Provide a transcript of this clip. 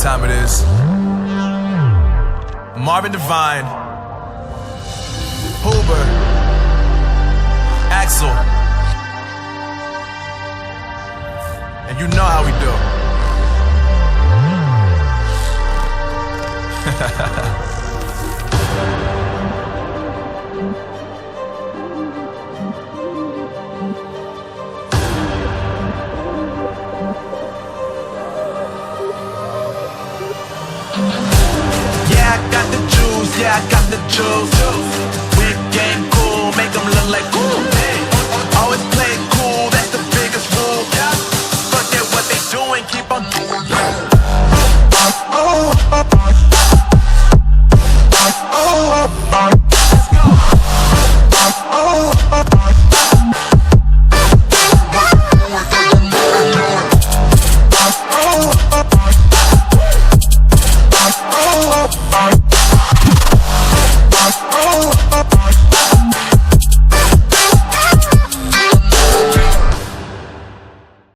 time it is. Marvin Devine, Huber, Axel, and you know how we do. Yeah, I got the juice, yeah, I got the juice.